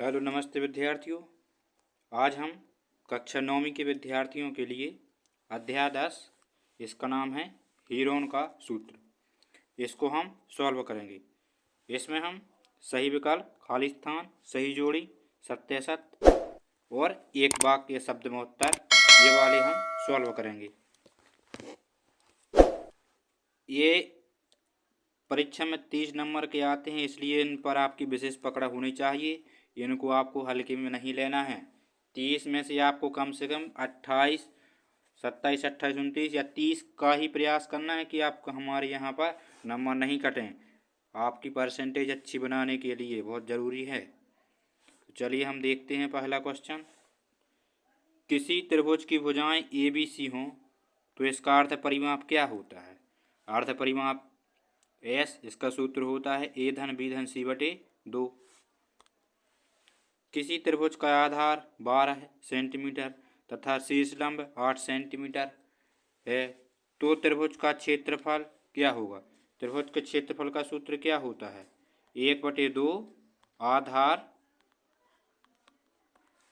Hello नमस्ते विद्यार्थियों। आज हम कक्षा 9वीं के विद्यार्थियों के लिए अध्याय 10 इसका नाम है हीरोन का सूत्र। इसको हम सॉल्व करेंगे। इसमें हम सही विकल्प, खाली स्थान, सही जोड़ी, सत्य असत्य और एक वाक्य शब्द में उत्तर ये वाले हम सॉल्व करेंगे। ये परीक्षा में 30 नंबर के आते हैं, इसलिए इन पर आपकी विशेष पकड़ होनी चाहिए। इनको आपको हल्के में नहीं लेना है। 30 में से आपको कम से कम 28, 27, 28, 29 या 30 का ही प्रयास करना है कि आपको हमारे यहाँ पर नंबर नहीं कटें। आपकी परसेंटेज अच्छी बनाने के लिए बहुत ज़रूरी है। तो चलिए हम देखते हैं पहला क्वेश्चन। किसी त्रिभुज की भुजाएं ABC हों तो इसका अर्ध परिमाप क्या होता है? अर्ध परिमाप S, इसका सूत्र होता है A धन B धन C बटे 2। किसी त्रिभुज का आधार 12 सेंटीमीटर तथा शीर्ष लंब 8 सेंटीमीटर है तो त्रिभुज का क्षेत्रफल क्या होगा? त्रिभुज के क्षेत्रफल का सूत्र क्या होता है? 1/2 आधार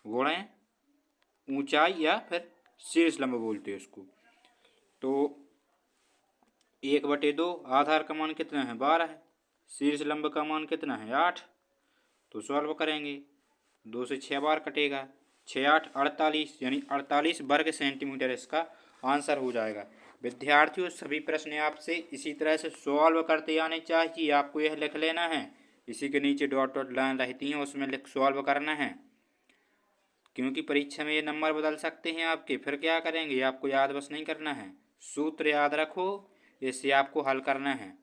गुणे ऊंचाई या फिर शीर्ष लंब बोलते हैं उसको। तो 1/2 आधार का मान कितना है? 12 है। शीर्ष लंब का मान कितना है? 8। तो सॉल्व करेंगे। 2 से 6 बार कटेगा। 6 8 48 यानी 48 वर्ग सेंटीमीटर इसका आंसर हो जाएगा। विद्यार्थियों, सभी प्रश्न आपसे इसी तरह से सॉल्व करते आने चाहिए। आपको यह लिख लेना है। इसी के नीचे डॉट डॉट लाइन रहती हैं, उसमें लिख सॉल्व करना है, क्योंकि परीक्षा में ये नंबर बदल सकते हैं आपके। फिर क्या करेंगे? आपको याद बस नहीं करना है, सूत्र याद रखो, इससे आपको हल करना है।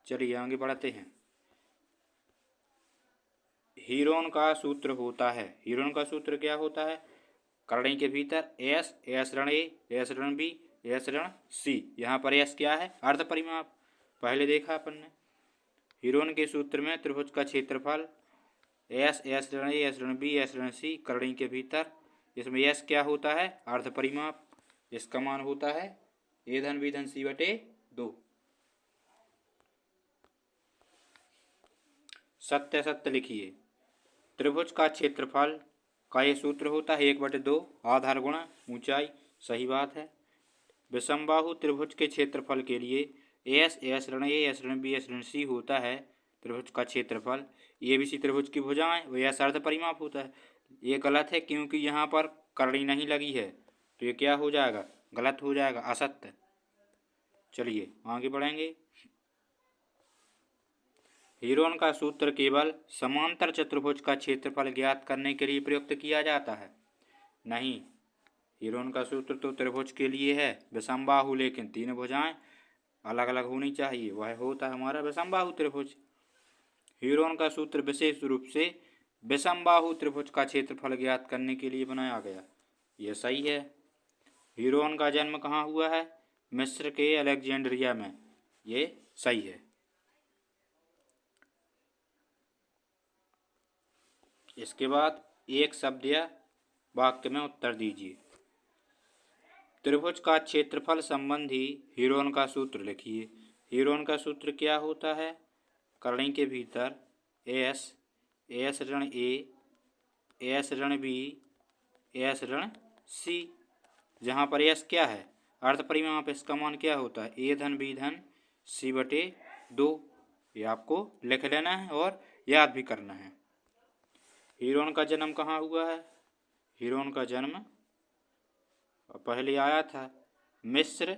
चलिए आगे बढ़ते हैं। हीरोन का सूत्र होता है। हीरोन का सूत्र क्या होता है? करणी के भीतर एस, एस ऋण ए, एस ऋण बी, एस ऋण सी। यहाँ पर एस क्या है? अर्ध परिमाप। पहले देखा अपन ने। हीरोन के सूत्र में त्रिभुज का क्षेत्रफल एस, एस ऋण ए, एस ऋण बी, एस ऋण सी, करणी के भीतर। इसमें एस क्या होता है? अर्ध परिमाप। इसका मान होता है ए धन बी धन सी बटे 2। सत्य सत्य लिखिए। त्रिभुज का क्षेत्रफल का ये सूत्र होता है 1/2 आधार गुणा ऊंचाई। सही बात है। विषमबाहु त्रिभुज के क्षेत्रफल के लिए एस, एस ऋण ए, एस ऋण बी, एस ऋण सी होता है त्रिभुज का क्षेत्रफल। ABC त्रिभुज की भुजाएं वो एस अर्ध परिमाप होता है। ये गलत है, क्योंकि यहाँ पर करणी नहीं लगी है, तो ये क्या हो जाएगा? गलत हो जाएगा, असत्य। चलिए आगे बढ़ेंगे। हीरोन का सूत्र केवल समांतर चतुर्भुज का क्षेत्रफल ज्ञात करने के लिए प्रयुक्त किया जाता है? नहीं, हीरोन का सूत्र तो त्रिभुज के लिए है विषमबाहु, लेकिन 3 भुजाएं अलग अलग होनी चाहिए, वह होता है हमारा विषमबाहु त्रिभुज। हीरोन का सूत्र विशेष रूप से विषमबाहु त्रिभुज का क्षेत्रफल ज्ञात करने के लिए बनाया गया। यह सही है। हीरोन का जन्म कहाँ हुआ है? मिस्र के अलेक्जेंड्रिया में। ये सही है। इसके बाद एक शब्द या वाक्य में उत्तर दीजिए। त्रिभुज का क्षेत्रफल संबंधी हीरोन का सूत्र लिखिए। हीरोन का सूत्र क्या होता है? करणी के भीतर एस, एस ऋण ए, एस ऋण बी, एस ऋण सी। जहाँ पर एस क्या है? अर्ध परिमाप। इसका मान क्या होता है? ए धन बी धन सी बटे 2। ये आपको लिख लेना है और याद भी करना है। हीरोन का जन्म कहाँ हुआ है? हीरोन का जन्म पहले आया था मिस्र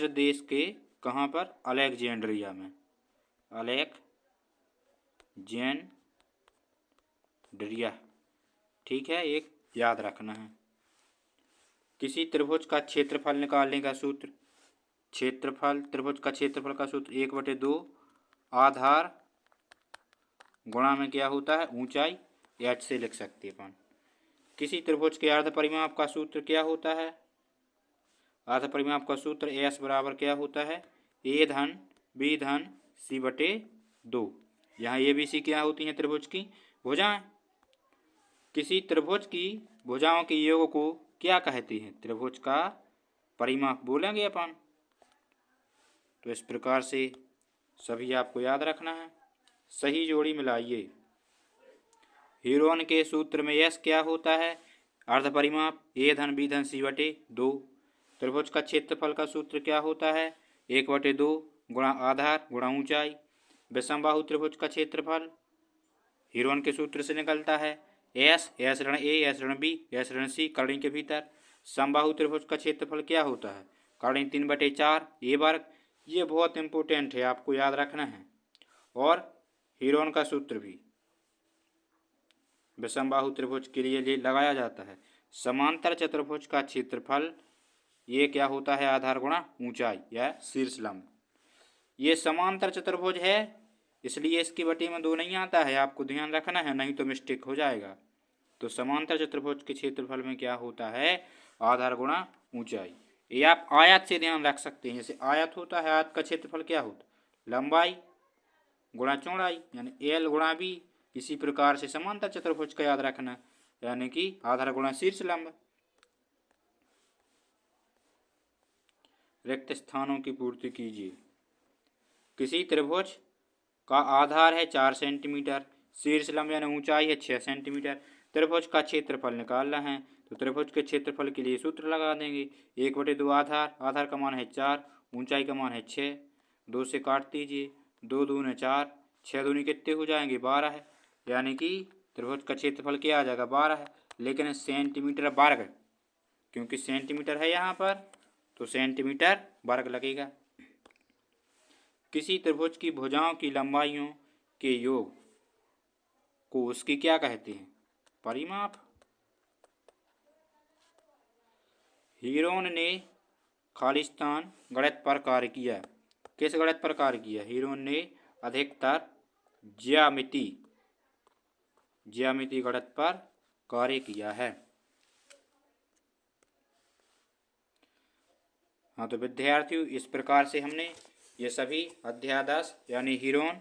देश के कहाँ पर? अलेक्जेंड्रिया में। अलेक्जेंड्रिया, ठीक है, एक याद रखना है। किसी त्रिभुज का क्षेत्रफल निकालने का सूत्र। त्रिभुज का क्षेत्रफल का सूत्र 1/2 आधार गुणा में क्या होता है? ऊंचाई। एच से लिख सकते हैं अपन। किसी त्रिभुज के अर्ध परिमाप का सूत्र क्या होता है? अर्ध परिमाप का सूत्र एस बराबर क्या होता है? ए धन बी धन सी बटे 2। यहाँ ABC क्या होती हैं? त्रिभुज की भुजाएं। किसी त्रिभुज की भुजाओं के योग को क्या कहते हैं? त्रिभुज का परिमाप बोलेंगे अपन। तो इस प्रकार से सभी आपको याद रखना है। सही जोड़ी मिलाइए। हीरोन के सूत्र में यस क्या होता है? अर्ध परिमाप ए धन बी धन सी बटे 2। त्रिभुज का क्षेत्रफल का सूत्र क्या होता है? 1/2 गुणा आधार गुणा ऊंचाई। विषमबाहु त्रिभुज का क्षेत्रफल हीरोन के सूत्र से निकलता है एस ऋण ए एस ऋण बी एस ऋण सी करणी के भीतर। समबाहु त्रिभुज का क्षेत्रफल क्या होता है? करणी 3/4 ए वर्ग। ये बहुत इंपॉर्टेंट है, आपको याद रखना है। और हीरोन का सूत्र भी विषमबाहु त्रिभुज के लिए लगाया जाता है। समांतर चतुर्भुज का क्षेत्रफल ये क्या होता है? आधार गुणा ऊंचाई या शीर्ष लंब। ये समांतर चतुर्भुज है, इसलिए इसकी बटी में 2 नहीं आता है, आपको ध्यान रखना है, नहीं तो मिस्टेक हो जाएगा। तो समांतर चतुर्भुज के क्षेत्रफल में क्या होता है? आधार गुणा ऊंचाई। ये आप आयत से ध्यान रख सकते हैं। जैसे आयत होता है, आयत का क्षेत्रफल क्या होता है? लंबाई गुणा चौड़ाई, यानी एल गुणा बी। इसी प्रकार से समांतर चतुर्भुज का याद रखना, यानी कि आधार गुणा शीर्ष लंब। रिक्त स्थानों की पूर्ति कीजिए। किसी त्रिभुज का आधार है 4 सेंटीमीटर, शीर्ष लंब यानी ऊंचाई है 6 सेंटीमीटर। त्रिभुज का क्षेत्रफल निकालना है, तो त्रिभुज के क्षेत्रफल के लिए सूत्र लगा देंगे। 1/2 आधार, आधार का मान है 4, ऊंचाई का मान है 6। 2 से काट दीजिए, 2 दूनी 4, 6 दूनी कितने हो जाएंगे? 12 है। यानी कि त्रिभुज का क्षेत्रफल क्या आ जाएगा? 12 है। लेकिन सेंटीमीटर वर्ग, क्योंकि सेंटीमीटर है यहाँ पर, तो सेंटीमीटर वर्ग लगेगा। किसी त्रिभुज की भुजाओं की लंबाइयों के योग को उसकी क्या कहते हैं? परिमाप। हीरोन ने खालिस्तान गणित पर कार्य किया। किस गणित पर कार्य किया? हीरोन ने अधिकतर ज्यामिति गणित पर कार्य किया है। हाँ, तो विद्यार्थियों, इस प्रकार से हमने ये सभी अध्याय 10 यानी हीरोन,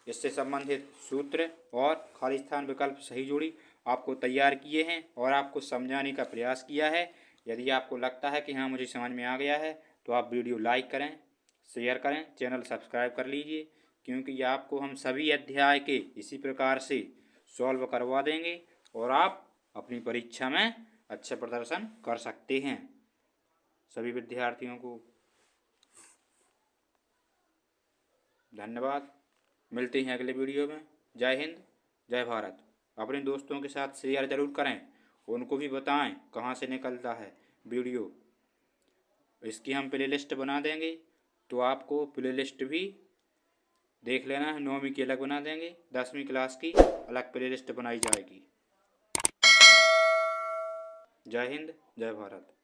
इससे संबंधित सूत्र और खालिस्तान विकल्प सही जोड़ी आपको तैयार किए हैं और आपको समझाने का प्रयास किया है। यदि आपको लगता है कि हाँ मुझे समझ में आ गया है, तो आप वीडियो लाइक करें, शेयर करें, चैनल सब्सक्राइब कर लीजिए, क्योंकि आपको हम सभी अध्याय के इसी प्रकार से सॉल्व करवा देंगे और आप अपनी परीक्षा में अच्छा प्रदर्शन कर सकते हैं। सभी विद्यार्थियों को धन्यवाद। मिलते हैं अगले वीडियो में। जय हिंद, जय भारत। अपने दोस्तों के साथ शेयर ज़रूर करें, उनको भी बताएं कहाँ से निकलता है वीडियो। इसकी हम प्लेलिस्ट बना देंगे, तो आपको प्लेलिस्ट भी देख लेना है। 9वीं की अलग बना देंगे, 10वीं क्लास की अलग प्लेलिस्ट बनाई जाएगी। जय हिंद, जय भारत।